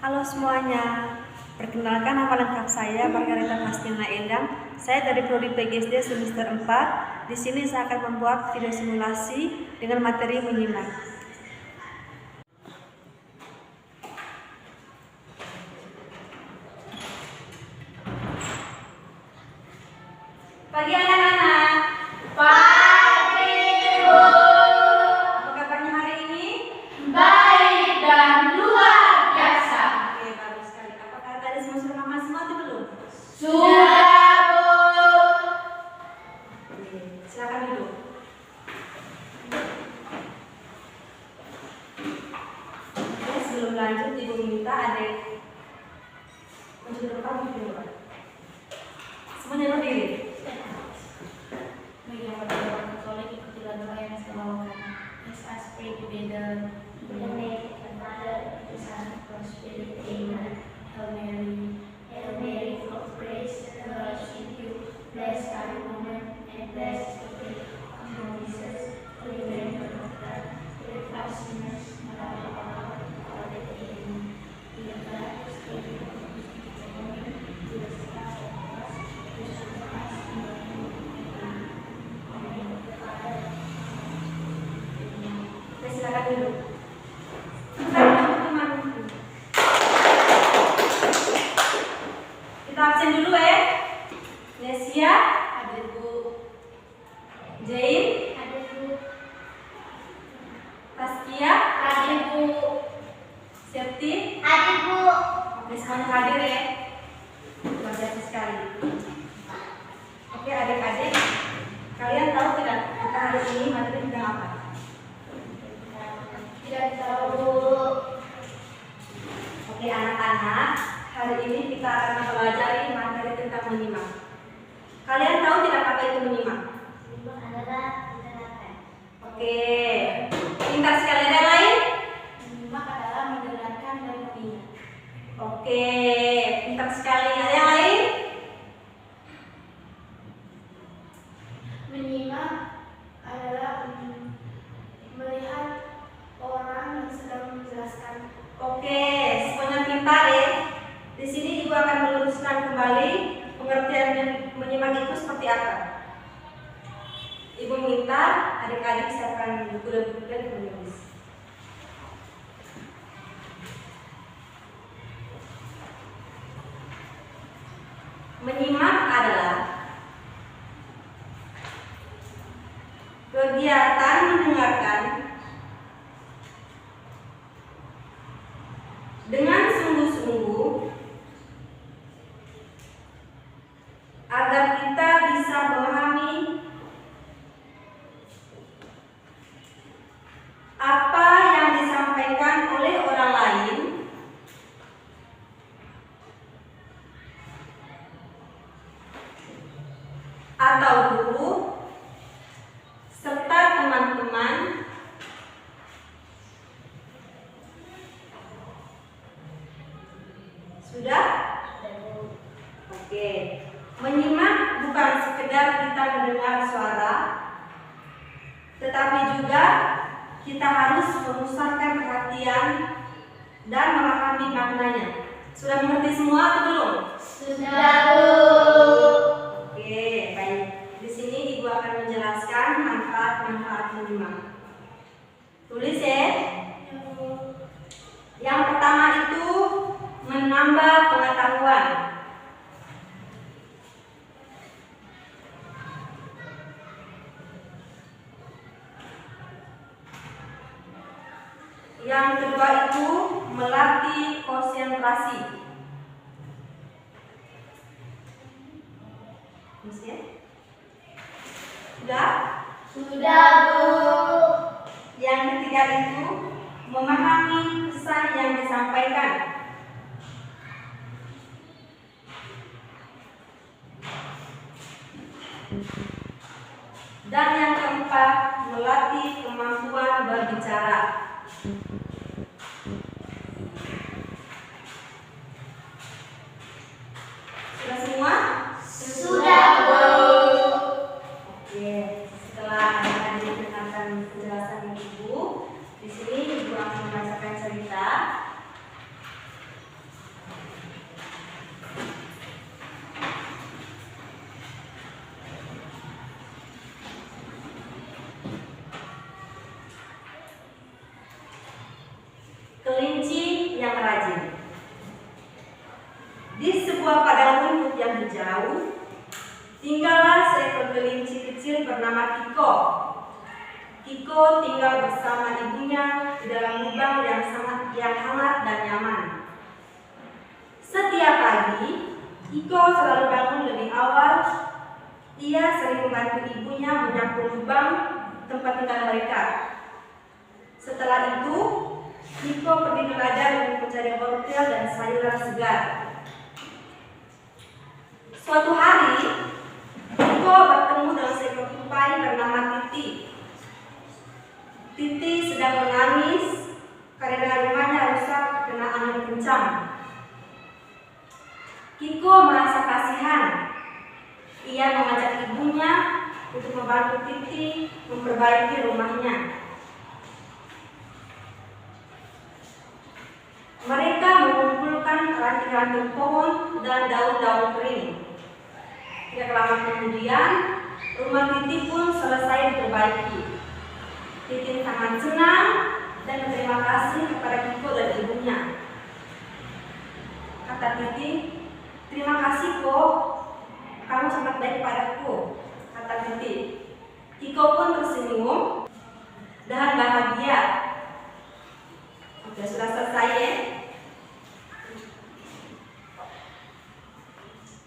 Halo semuanya, perkenalkan nama lengkap saya Margarita Fastina Endang. Saya dari Prodi PGSD semester 4. Di sini saya akan membuat video simulasi dengan materi menyimak. Pagi anak-anak. Pagi, Bu. Apa kabarnya hari ini? Baik dan luar biasa. Oke, bagus sekali. Apakah tadi semua sudah makan semua atau belum? Sudah, Bu. Oke, silakan duduk. Oke, sebelum lanjut, Ibu minta adik menunjukkan video. Semuanya berdiri. Bagi yang berdoa Katolik, ikutilah doa yang saya bawakan. Let us pray together. In the name of the Father, and the Son, and the Spirit. Amen. Hail Mary, Hail Mary, full of grace, the Lord is with you. Blessed are you women, and blessed is the fruit of your womb, Jesus. Holy Mary, Mother of God, pray for us sinners, now and at the hour of our death. Amen. We are glad to stay with you. Silakan duduk. Kita absen dulu ya. Nesia, Hadir, Bu. Jain, Hadir, Bu. Taskia, Hadir, Bu. Septi. Hadir, Bu. Oke, semuanya hadir ya. Luar biasa sekali. Oke, adik-adik, kalian tahu tidak kita hari ini materi tentang apa? Tidak tahu, Bu. Oke, anak-anak, hari ini kita akan mempelajari materi tentang menyimak. Kalian tahu tidak apa itu menyimak? Menyimak adalah mendengarkan. Oke, pintar sekali. Ada yang lain? Menyimak adalah mendengarkan dan mengingat. Oke, pintar sekali. Ada yang lain? Menyimak adalah melihat orang yang sedang menjelaskan. Oke, semuanya pintar ya. Di sini Ibu akan meluruskan kembali pengertian menyimak itu seperti apa. Ibu minta adik-adik siapkan buku dan buku dan menulis. Menyimak adalah kegiatan mendengarkan dengan sungguh-sungguh agar kita bisa memahami apa yang disampaikan oleh orang lain atau guru serta teman-teman sudah? Oke. Menyimak bukan sekedar kita mendengar suara, tetapi juga kita harus memusatkan perhatian dan memahami maknanya. Sudah mengerti semua atau belum? Sudah, Bu. Oke, baik. Di sini Ibu akan menjelaskan manfaat-manfaat menyimak. Tulis ya. Yang pertama itu menambah pengetahuan. Yang kedua itu melatih konsentrasi. Ya? Sudah? Sudah, Bu. Yang ketiga itu memahami pesan yang disampaikan. Dan yang keempat, melatih kemampuan berbicara. Sudah semua? Sudah, Bu. Oke, setelah adik-adik mendengarkan penjelasan Ibu, di sini Ibu akan membacakan cerita Di sebuah padang rumput yang hijau, tinggallah seekor kelinci kecil bernama Kiko. Kiko tinggal bersama ibunya di dalam lubang yang hangat dan nyaman. Setiap pagi, Kiko selalu bangun lebih awal. Ia sering membantu ibunya menyapu lubang tempat tinggal mereka. Setelah itu, Kiko pergi ke ladang untuk mencari wortel dan sayuran segar. Suatu hari, Kiko bertemu dengan seekor tupai bernama Titi. Titi sedang menangis karena rumahnya rusak kena angin kencang. Kiko merasa kasihan. Ia mengajak ibunya untuk membantu Titi memperbaiki rumahnya. Mereka mengumpulkan ranting-ranting pohon dan daun-daun kering. Tidak lama kemudian, rumah Titi pun selesai diperbaiki. Titi sangat senang dan berterima kasih kepada Kiko dan ibunya. Kata Titi, "Terima kasih kok, kamu sangat baik padaku," kata Titi. Kiko pun tersenyum dan bahagia. Oke, sudah selesai ya.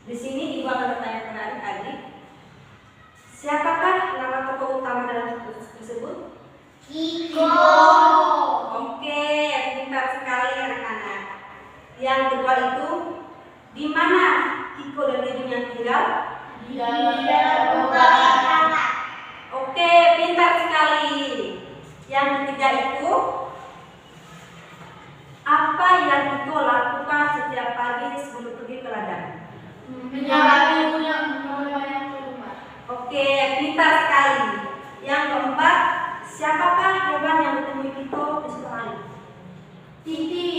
Di sini ibu akan bertanya kepada adik-adik, siapakah nama tokoh utama dalam buku tersebut? Kiko. Oke, pintar sekali anak-anak. Yang kedua itu, di mana Kiko dan ibunya tinggal? Di dalam rumah. Oke, pintar sekali. Yang ketiga itu, apa yang Kiko lakukan setiap pagi sebelum pergi ke ladang? Menyamar ibunya ke rumah. Oke, pintar sekali. Yang keempat, siapakah hewan yang ditemui Kiko besok hari? Titi.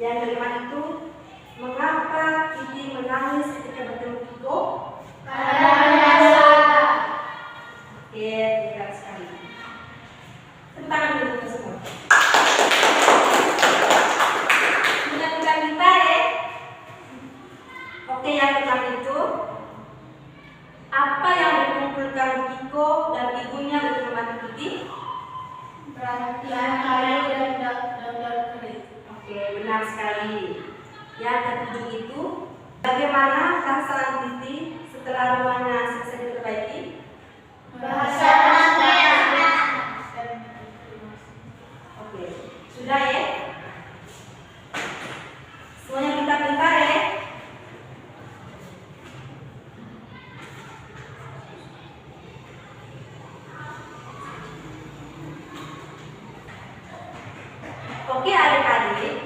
Yang kelima itu, mengapa Titi menangis ketika bertemu Kiko? Karena salah. Oke, pintar sekali. Tentang dulu semua. Pintar ya. Oke, yang keenam itu, apa yang dikumpulkan Kiko dan ibunya untuk membantu Titi? Perhatian kayu dan daun kering. Oke, benar sekali. Yang ketujuh itu, bagaimana perasaan Titi setelah rumahnya selesai diperbaiki? Bahasa anak. Oke, sudah ya? Semuanya pintar-pintar ya? Oke adik-adik,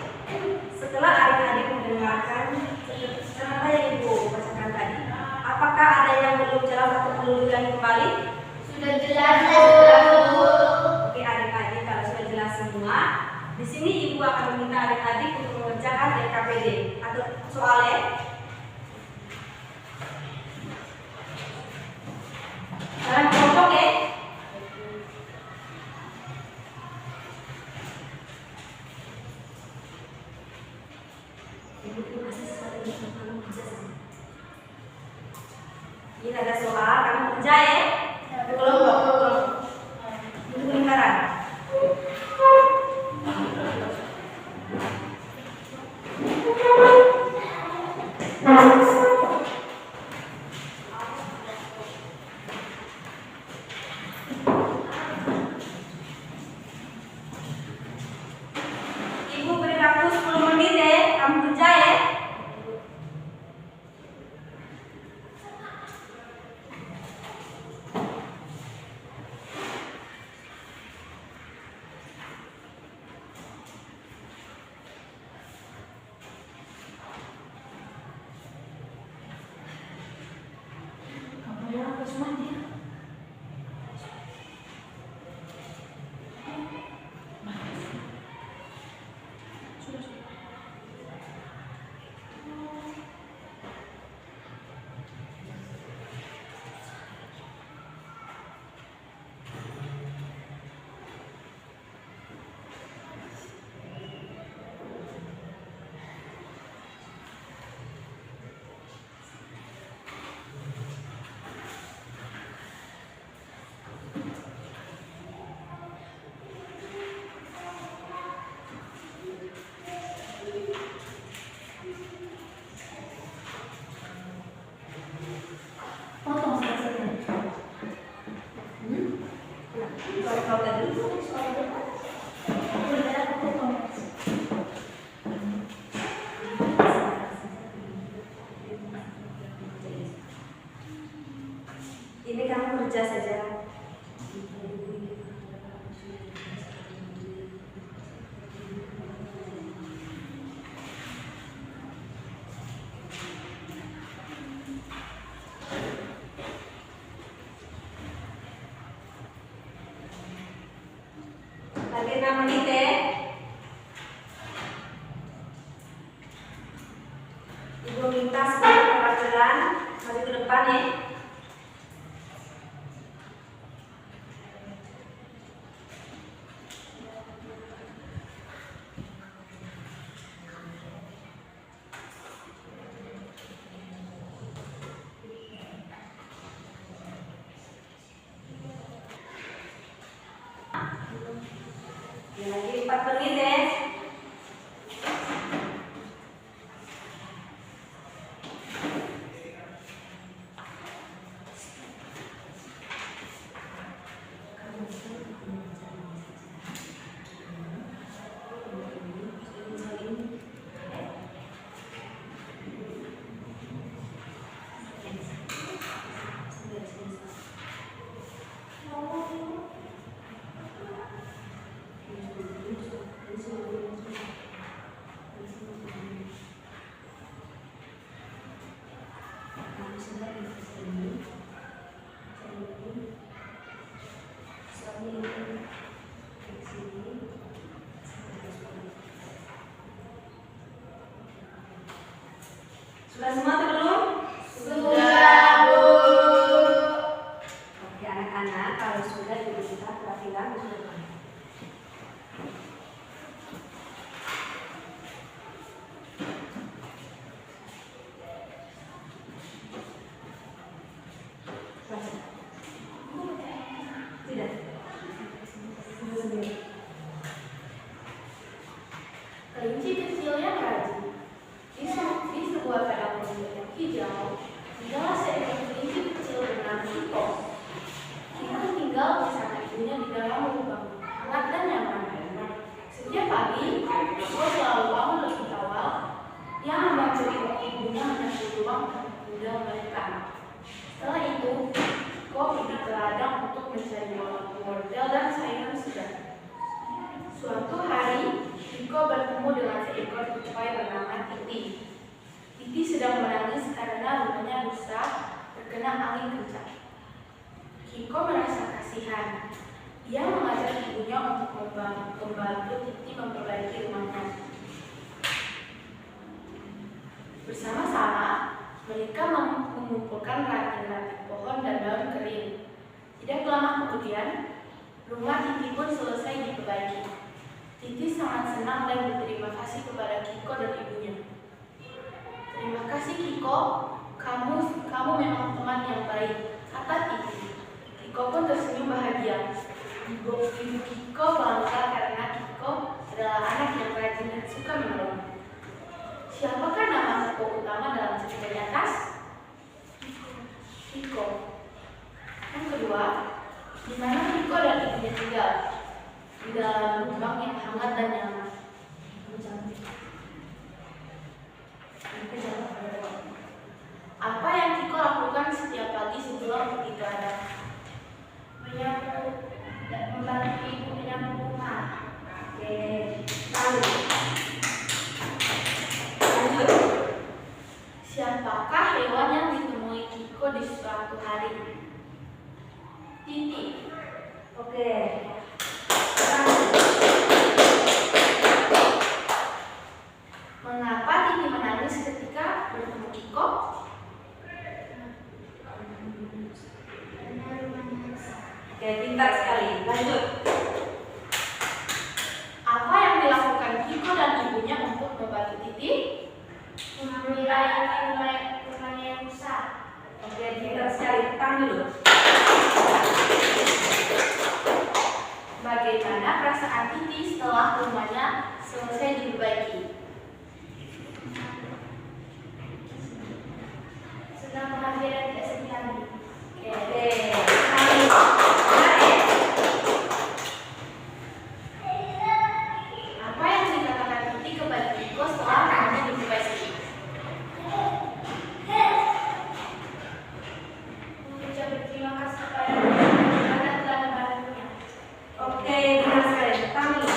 setelah adik-adik mendengarkan cerita yang ibu bacakan tadi, apakah ada yang belum jelas atau perlu diulangi kembali? Sudah jelas. Oke adik-adik, kalau sudah jelas semua, di sini ibu akan meminta adik-adik untuk mengerjakan LKPD atau soalnya. Dalam kelompok ya. Ini ada soal, kamu kerja ya. Kelompok. Untuk lingkaran. Ibu beri waktu 10 menit ya, kamu kerja ya. Masih 6 menit ya. Ibu minta sebagai perwakilan maju ke depan ya. Ya, lagi 4 menit ya. Sudah semua atau belum? Sudah, Bu. Oke anak-anak, kalau sudah ibu minta perwakilan maju ke depan. Tidak. Sudah sendiri. Kelinci kecil yang rajin. Di sebuah kandang rumput yang hijau, tinggallah seekor kelinci kecil bernama Kiko. Kiko tinggal bersama ibunya di dalam lubang hangat dan nyaman. Setiap pagi, Kiko selalu bangun lebih awal. Dia membantu ibunya menyapu lubang dan kemudian melahirkan. Setelah itu, Kiko pergi ke ladang untuk mencari wortel dan sayuran segar. Suatu hari, Kiko bertemu dengan seekor tupai bernama Titi. Titi sedang menangis karena rumahnya rusak terkena angin kencang. Kiko merasa kasihan. Ia mengajak ibunya untuk membantu Titi memperbaiki rumahnya. Bersama-sama, mereka mengumpulkan ranting-ranting pohon dan daun kering. Tidak lama kemudian, rumah Titi pun selesai diperbaiki. Titi sangat senang dan berterima kasih kepada Kiko dan ibunya. Terima kasih Kiko, kamu memang teman yang baik, kata Titi. Kiko pun tersenyum bahagia. Ibu Kiko bangga karena Kiko adalah anak yang rajin dan suka menolong. Siapakah nama tokoh utama dalam cerita di atas? Kiko. Yang kedua, di mana Kiko dan ibunya tinggal? Di dalam lubang yang hangat dan nyaman. Apa yang Kiko lakukan setiap pagi sebelum pergi ke ladang? Menyapu dan membantu ibu menyapu rumah. Oke, lanjut. Siapakah hewan yang ditemui Kiko di suatu hari? Titi. Oke. Mengapa Titi menangis ketika bertemu Kiko? Oke, pintar sekali. Lanjut. Apa yang dilakukan Kiko dan ibunya untuk membantu Titi? Memelihara rumahnya yang rusak. Oke, pintar sekali. Tahan dulu. Bagaimana perasaan Titi setelah rumahnya selesai diperbaiki? Senang, bahagia, dan tidak sedih lagi. Oke, lanjut. Benar ya? Apa yang dikatakan Titi kepada Kiko setelah rumahnya diperbaiki? Mengucap berterima kasih kepada Tuhan karena telah membantunya. Oke, benar sekali. Tahan dulu.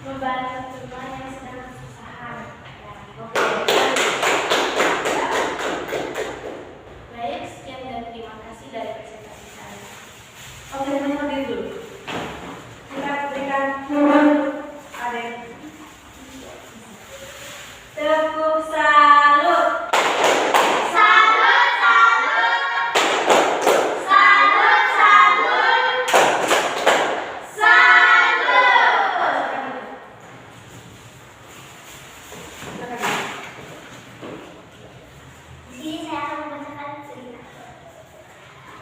membantu teman yang sedang kesusahan. Oke. Baik, sekian dan terima kasih dari presentasi saya. Oke, teman-teman berdiri dulu. Kita berikan ada tepuk salut. Salut, salut. Salut, salut. Salut. Di sini saya akan membacakan cerita.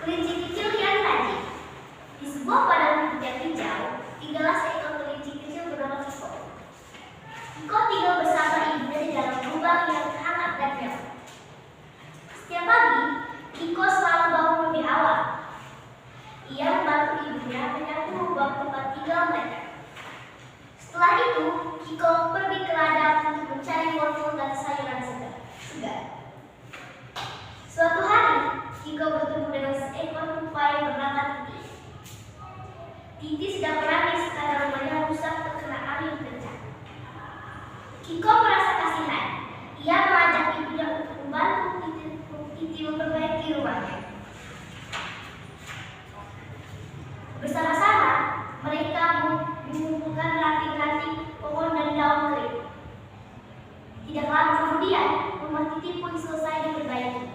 Kelinci kecil yang rajin. Di sebuah padang rumput hijau, tinggallah seekor kelinci kecil bernama Kiko. Kiko tinggal bersama ibunya di dalam lubang yang hangat dan mewah. Setiap pagi, Kiko selalu bangun lebih awal. Ia membantu ibunya menyapu lubang tempat tinggal mereka. Setelah itu, Kiko pergi ke ladang untuk mencari wortel dan sayuran segar. Suatu hari, Kiko bertemu dengan seekor tupai bernama Titi. Titi sedang menangis karena rumahnya rusak terkena angin kencang. Kiko merasa kasihan. Ia mengajak ibunya untuk membantu Titi memperbaiki rumahnya. Bersama-sama, mereka mengumpulkan ranting-ranting pohon dan daun kering. Tidak lama kemudian, rumah Titi pun selesai diperbaiki.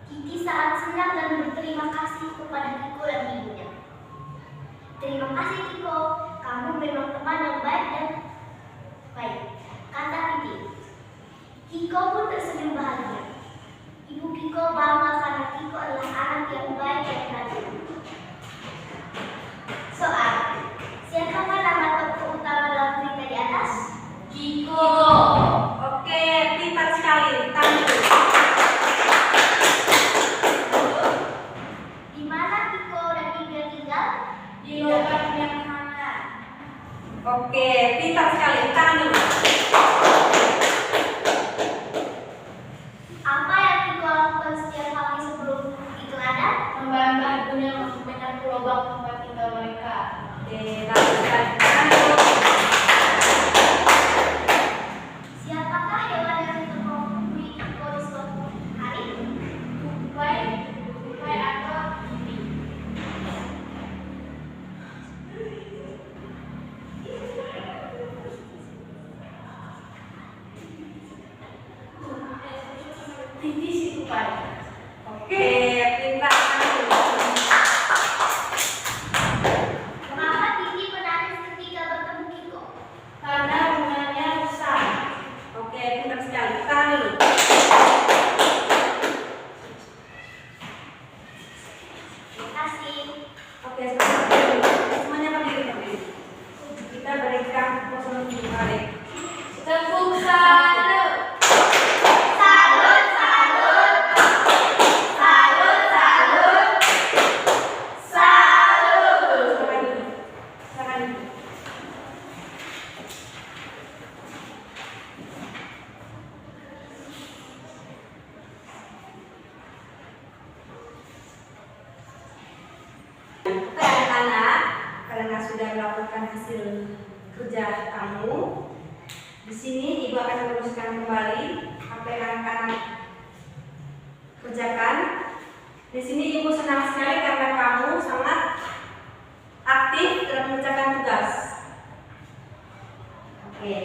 Titi sangat senang dan berterima kasih kepada Kiko dan ibunya. Terima kasih Kiko, kamu memang teman yang baik dan baik, kata Titi. Kiko pun tersenyum bahagia. Ibu Kiko bangga karena Kiko adalah anak yang baik dan rajin. Soal, siapakah nama tokoh utama dalam cerita di atas? Kiko. Oke, pintar sekali. Tangan. Di mana Kiko dan ibunya tinggal? Di lubang yang hangat. Oke, pintar sekali. Tangan dulu. Apa yang Kiko lakukan setiap pagi sebelum pergi ke ladang? Membantu ibunya untuk menyapu lubang tempat tinggal mereka. Oke, lakukan. Tangan dulu. Siapakah hewan yang ditemui Kiko di suatu hari? Tupai atau Titi. Titi si tupai. Oke, pintar. Tangan dulu. Mengapa Titi menangis ketika bertemu Kiko? Karena rumahnya rusak. Oke, pintar sekali. Tangan dulu. Terima kasih. Oke, semuanya berdiri. Kita berikan kosong balik. Tepuk salut. Salut, salut. Salut, salut. Salut. Tangan dulu. Tangan dulu. Oke, anak-anak, karena sudah melakukan hasil kerja kamu, di sini ibu akan meneruskan kembali apa yang anak-anak kerjakan. Di sini ibu senang sekali karena kamu sangat aktif dalam mengerjakan tugas. Oke,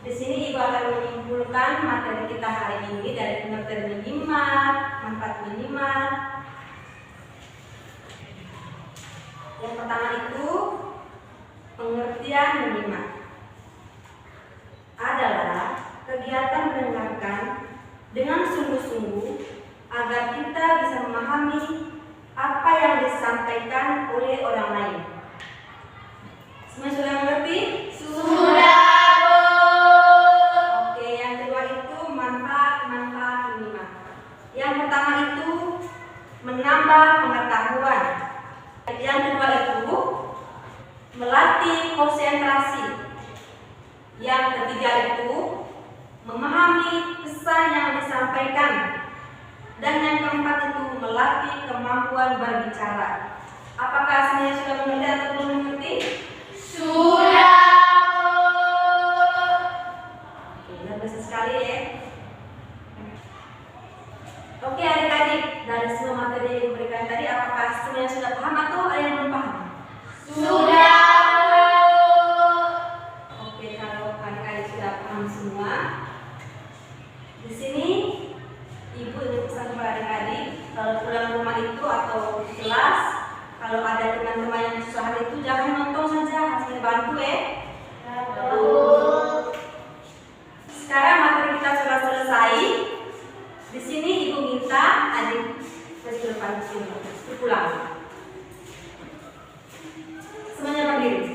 di sini ibu akan menyimpulkan materi kita hari ini dari pengertian minimal, manfaat minimal. Yang pertama itu pengertian minimal adalah kegiatan mendengarkan dengan sungguh-sungguh agar kita bisa memahami apa yang disampaikan oleh orang lain. Semua sudah mengerti? Sudah, Bu. Oke, yang kedua itu manfaat minimal. Yang pertama itu menambah pengetahuan. Yang kedua itu melatih konsentrasi. Yang ketiga itu memahami pesan yang disampaikan. Dan yang keempat itu melatih kemampuan berbicara. Apakah semuanya sudah mengerti atau belum mengerti? Sudah. Betul. Sekarang materi kita sudah selesai. Di sini ibu minta adik kecil pulang. Semuanya berdiri.